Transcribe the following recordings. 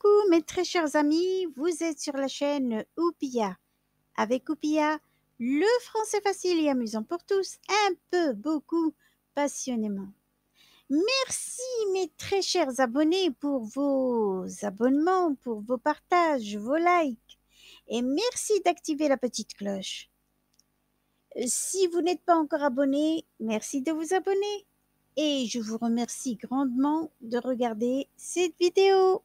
Coucou mes très chers amis, vous êtes sur la chaîne Oupia. Avec Oupia, le français facile et amusant pour tous, un peu, beaucoup, passionnément. Merci mes très chers abonnés pour vos abonnements, pour vos partages, vos likes. Et merci d'activer la petite cloche. Si vous n'êtes pas encore abonné, merci de vous abonner. Et je vous remercie grandement de regarder cette vidéo.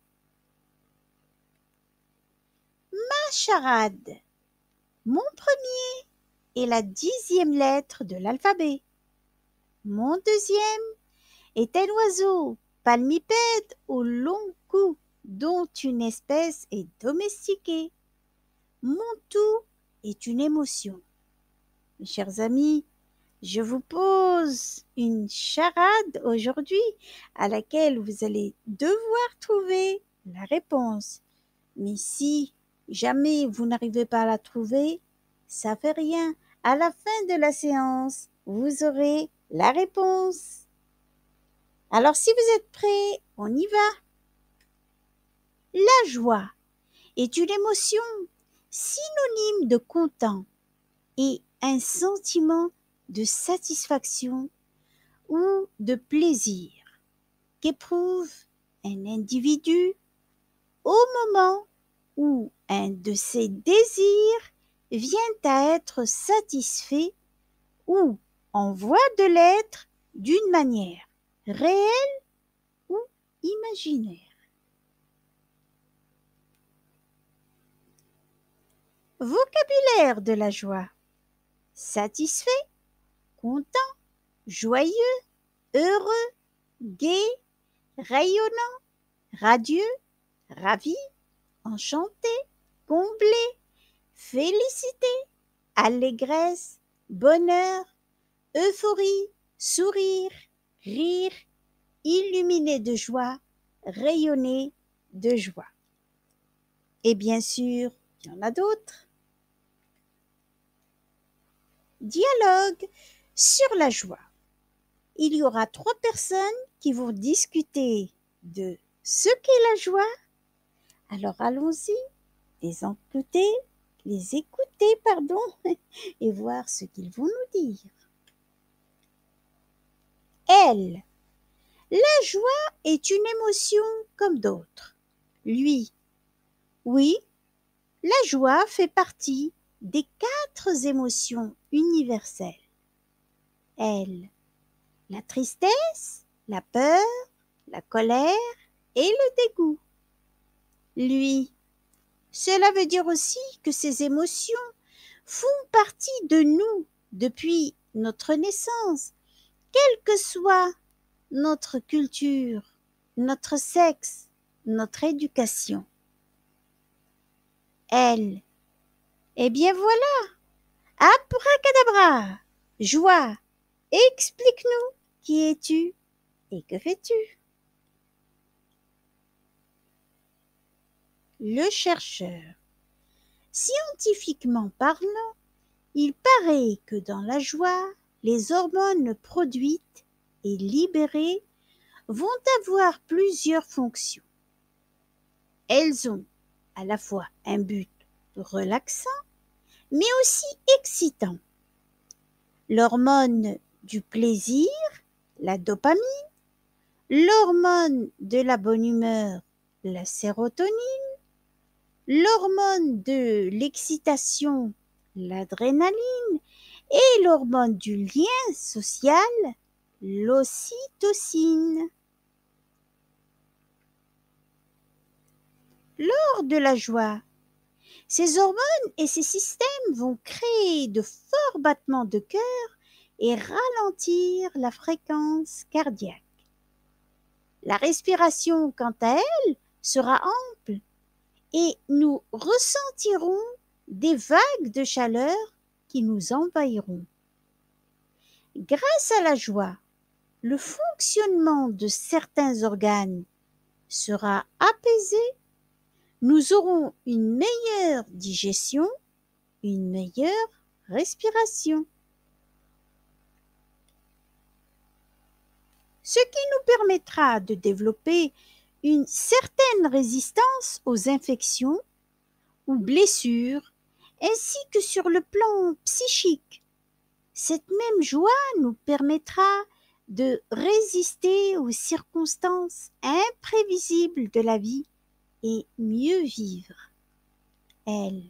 Ma charade. Mon premier est la 10e lettre de l'alphabet. Mon deuxième est un oiseau palmipède au long cou dont une espèce est domestiquée. Mon tout est une émotion. Mes chers amis, je vous pose une charade aujourd'hui à laquelle vous allez devoir trouver la réponse. Mais si jamais vous n'arrivez pas à la trouver, ça fait rien. À la fin de la séance, vous aurez la réponse. Alors si vous êtes prêts, on y va. La joie est une émotion synonyme de content et un sentiment de satisfaction ou de plaisir qu'éprouve un individu au moment où un de ses désirs vient à être satisfait ou en voie de l'être d'une manière réelle ou imaginaire. Vocabulaire de la joie. Satisfait, content, joyeux, heureux, gai, rayonnant, radieux, ravi, enchanté, comblé, félicité, allégresse, bonheur, euphorie, sourire, rire, illuminé de joie, rayonner de joie. Et bien sûr, il y en a d'autres. Dialogue sur la joie. Il y aura 3 personnes qui vont discuter de ce qu'est la joie. Alors allons-y, les écouter, et voir ce qu'ils vont nous dire. Elle. La joie est une émotion comme d'autres. Lui. Oui, la joie fait partie des 4 émotions universelles. Elle. La tristesse, la peur, la colère et le dégoût. Lui. Cela veut dire aussi que ces émotions font partie de nous depuis notre naissance, quelle que soit notre culture, notre sexe, notre éducation. Elle. Eh bien voilà, abracadabra, joie, explique-nous qui es-tu et que fais-tu? Le chercheur. Scientifiquement parlant, il paraît que dans la joie, les hormones produites et libérées vont avoir plusieurs fonctions. Elles ont à la fois un but relaxant, mais aussi excitant. L'hormone du plaisir, la dopamine, l'hormone de la bonne humeur, la sérotonine, l'hormone de l'excitation, l'adrénaline, et l'hormone du lien social, l'ocytocine. Lors de la joie, ces hormones et ces systèmes vont créer de forts battements de cœur et ralentir la fréquence cardiaque. La respiration, quant à elle, sera ample et nous ressentirons des vagues de chaleur qui nous envahiront. Grâce à la joie, le fonctionnement de certains organes sera apaisé, nous aurons une meilleure digestion, une meilleure respiration. Ce qui nous permettra de développer une certaine résistance aux infections ou blessures, ainsi que sur le plan psychique. Cette même joie nous permettra de résister aux circonstances imprévisibles de la vie et mieux vivre, elle.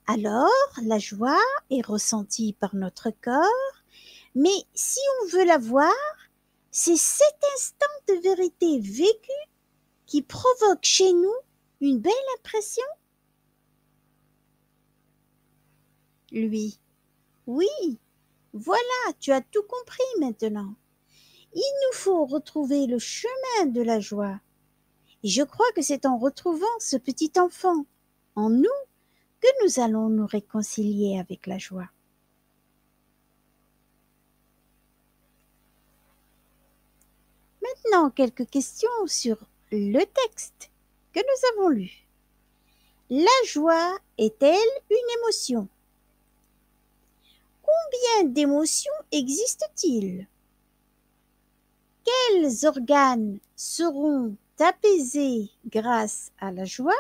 Alors, la joie est ressentie par notre corps, mais si on veut la voir, c'est cet instant de vérité vécu qui provoque chez nous une belle impression. Lui, oui, voilà, tu as tout compris maintenant. Il nous faut retrouver le chemin de la joie. Et je crois que c'est en retrouvant ce petit enfant en nous que nous allons nous réconcilier avec la joie. Maintenant, quelques questions sur le texte que nous avons lu. La joie est-elle une émotion? Combien d'émotions existent-ils? Quels organes seront apaisés grâce à la joie?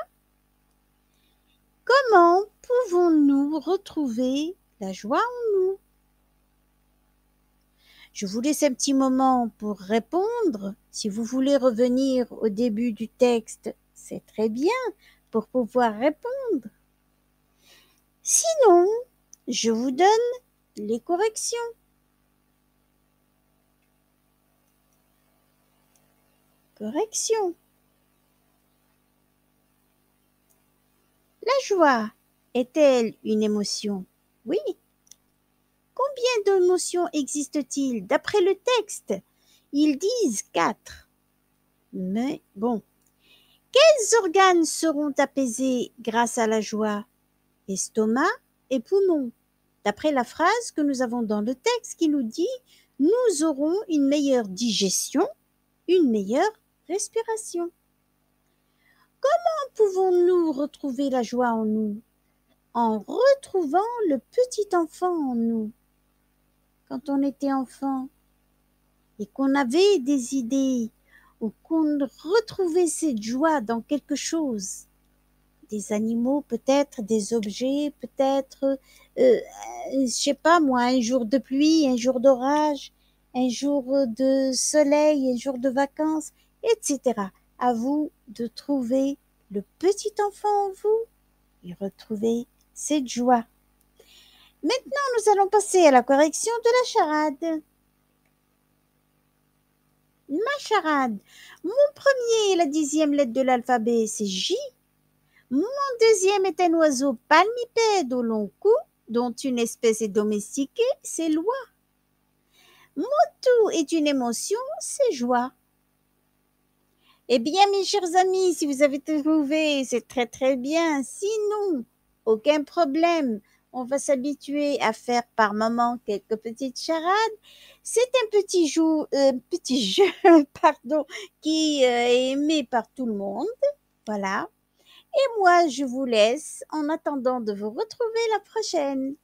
Comment pouvons-nous retrouver la joie en nous? Je vous laisse un petit moment pour répondre. Si vous voulez revenir au début du texte, c'est très bien pour pouvoir répondre. Sinon, je vous donne les corrections. Correction. La joie est-elle une émotion? Oui. Combien d'émotions existent-ils d'après le texte? Ils disent 4. Mais bon. Quels organes seront apaisés grâce à la joie? Estomac et poumons. D'après la phrase que nous avons dans le texte qui nous dit « Nous aurons une meilleure digestion, une meilleure respiration ». Comment pouvons-nous retrouver la joie en nous? En retrouvant le petit enfant en nous. Quand on était enfant et qu'on avait des idées ou qu'on retrouvait cette joie dans quelque chose, des animaux peut-être, des objets peut-être, je sais pas moi, un jour de pluie, un jour d'orage, un jour de soleil, un jour de vacances, etc. À vous de trouver le petit enfant en vous et retrouver cette joie. Maintenant, nous allons passer à la correction de la charade. Ma charade. Mon premier et la 10e lettre de l'alphabet, c'est J. Mon deuxième est un oiseau palmipède au long cou, dont une espèce est domestiquée, c'est l'oie. Mon tout est une émotion, c'est joie. Eh bien, mes chers amis, si vous avez trouvé, c'est très très bien. Sinon, aucun problème. On va s'habituer à faire par moment quelques petites charades. C'est un petit jeu, pardon, qui est aimé par tout le monde. Voilà. Et moi, je vous laisse en attendant de vous retrouver la prochaine.